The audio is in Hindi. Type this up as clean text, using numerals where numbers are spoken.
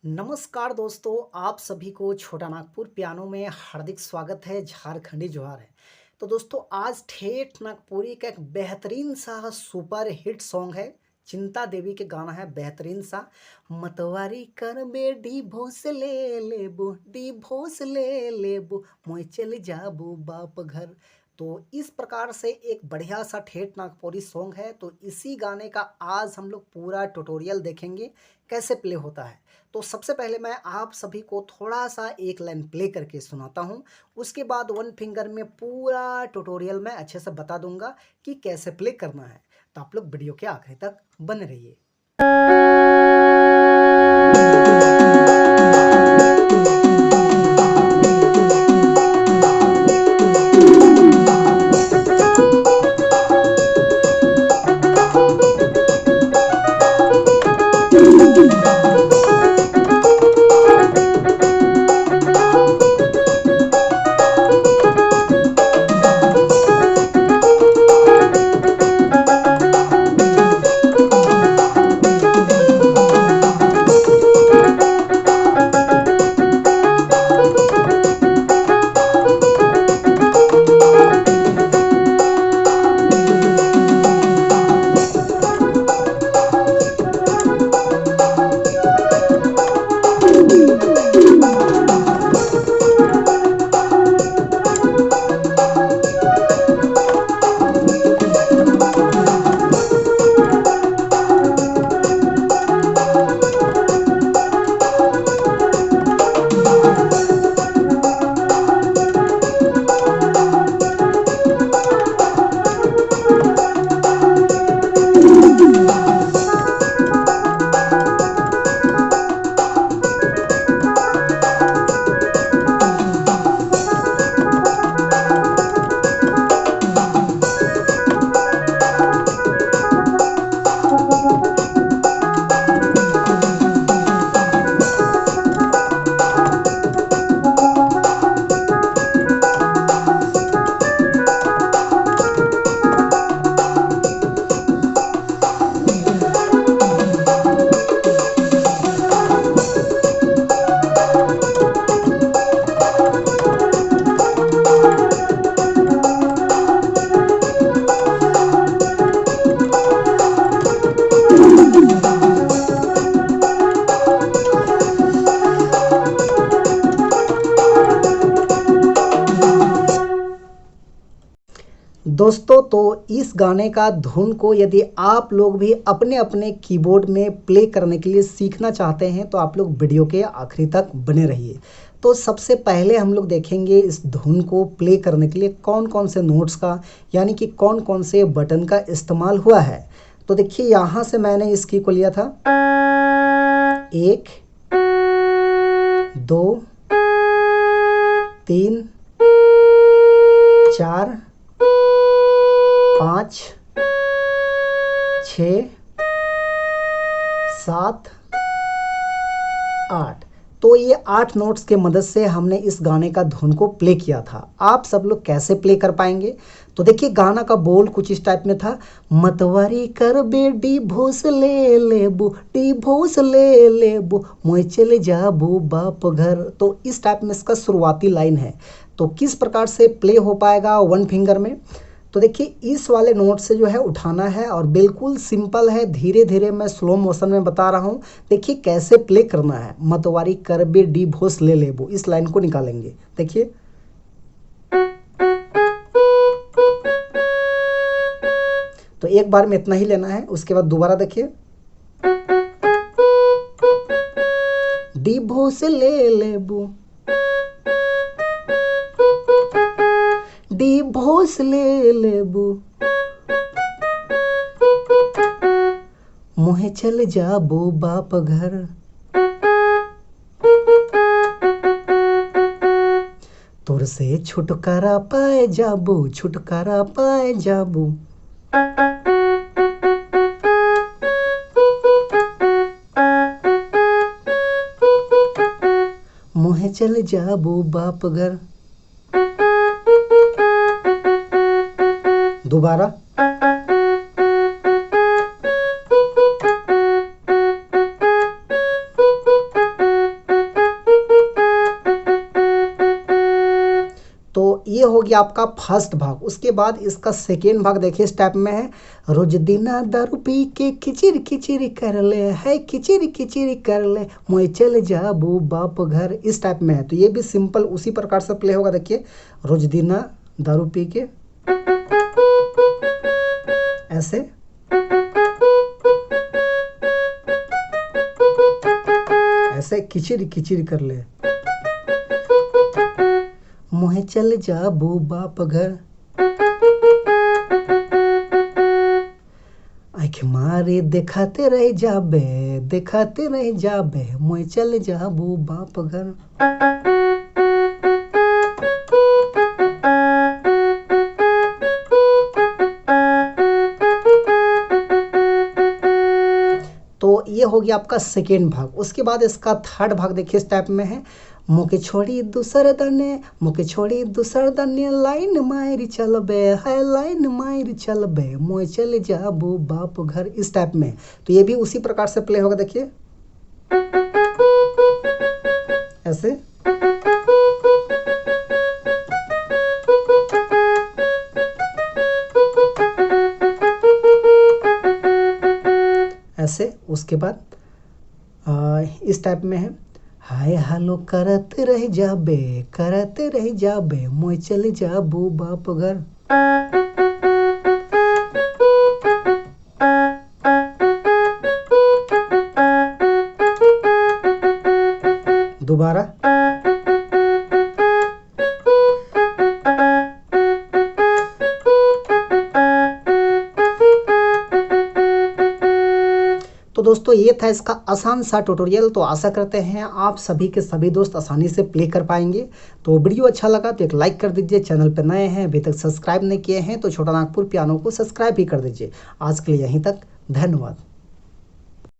नमस्कार दोस्तों, आप सभी को छोटा नागपुर पियानो में हार्दिक स्वागत है। झारखंडी जोहार है। तो दोस्तों आज ठेठ नागपुरी का एक बेहतरीन सा सुपर हिट सॉन्ग है। चिंता देवी के गाना है बेहतरीन सा। मतवारी कर बे डिभोर्स ले लेबो, डिभोर्स ले लेबो, मोय चल जाबो बाप घर। तो इस प्रकार से एक बढ़िया सा ठेठ नागपुरी सॉन्ग है। तो इसी गाने का आज हम लोग पूरा ट्यूटोरियल देखेंगे कैसे प्ले होता है। तो सबसे पहले मैं आप सभी को थोड़ा सा एक लाइन प्ले करके सुनाता हूँ। उसके बाद वन फिंगर में पूरा ट्यूटोरियल मैं अच्छे से बता दूंगा कि कैसे प्ले करना है। तो आप लोग वीडियो के आखिरी तक बने रहिए। दोस्तों तो इस गाने का धुन को यदि आप लोग भी अपने अपने कीबोर्ड में प्ले करने के लिए सीखना चाहते हैं तो आप लोग वीडियो के आखिरी तक बने रहिए। तो सबसे पहले हम लोग देखेंगे इस धुन को प्ले करने के लिए कौन कौन से नोट्स का यानी कि कौन कौन से बटन का इस्तेमाल हुआ है। तो देखिए यहाँ से मैंने इस की को लिया था 1 2 3 4 5 6 7 8। तो ये 8 नोट्स के मदद से हमने इस गाने का धुन को प्ले किया था। आप सब लोग कैसे प्ले कर पाएंगे? तो देखिए गाना का बोल कुछ इस टाइप में था। मतवारी कर बे डिभोर्स ले लेबो, डिभोर्स ले लेबो, मोय चले जाबो बाप घर। तो इस टाइप में इसका शुरुआती लाइन है। तो किस प्रकार से प्ले हो पाएगा वन फिंगर में? तो देखिए इस वाले नोट से जो है उठाना है और बिल्कुल सिंपल है। धीरे धीरे मैं स्लो मोशन में बता रहा हूँ। देखिए कैसे प्ले करना है। मतवारी कर बे डिभोर्स ले लेबो, इस लाइन को निकालेंगे। देखिए तो एक बार में इतना ही लेना है। उसके बाद दोबारा देखिए डिभोर्स ले लेबो, डिभोर्स ले लेबो, मोहे चल जाबो बाप घर। तोर से छुटकारा पाए जाबो, छुटकारा पाए जाबो। मोहे चल जाबो बाप घर। दोबारा ये हो गया आपका फर्स्ट भाग। उसके बाद इसका सेकेंड भाग देखिए इस टाइप में है, रोज दिना दारू पी के खिचिर खिचिर कर ले, है खिचिर खिचिर कर ले, मोए चल जाबू बाप घर, इस टाइप में है। तो ये भी सिंपल उसी प्रकार से प्ले होगा। देखिए रोज दिना दारू पी के ऐसे, ऐसे खिचिर खिचिर कर ले, मोहे चल जाबू बाप घर, आँख मारे देखाते रह जाबे, देखाते रह जाबे, मोहे चल जाबू बाप घर। तो ये हो गया आपका सेकेंड भाग। उसके बाद इसका थर्ड भाग देखिए इस टाइप में है, मुके छोड़ी दूसर दने, मुके छोड़ी दूसर दने, लाइन मार चलबे, है लाइन मार चलबे, मोए चल जाबू बाप घर, इस टाइप में। तो ये भी उसी प्रकार से प्ले होगा। देखिए ऐसे, ऐसे। उसके बाद इस टाइप में है, हाय हालो करते रह जाबे, करते रह जाबे, मोए चले जाबू बाप घर। दोबारा, तो दोस्तों ये था इसका आसान सा ट्यूटोरियल। तो आशा करते हैं आप सभी के सभी दोस्त आसानी से प्ले कर पाएंगे। तो वीडियो अच्छा लगा तो एक लाइक कर दीजिए, चैनल पर नए हैं अभी तक सब्सक्राइब नहीं किए हैं तो छोटा नागपुर पियानो को सब्सक्राइब भी कर दीजिए। आज के लिए यहीं तक, धन्यवाद।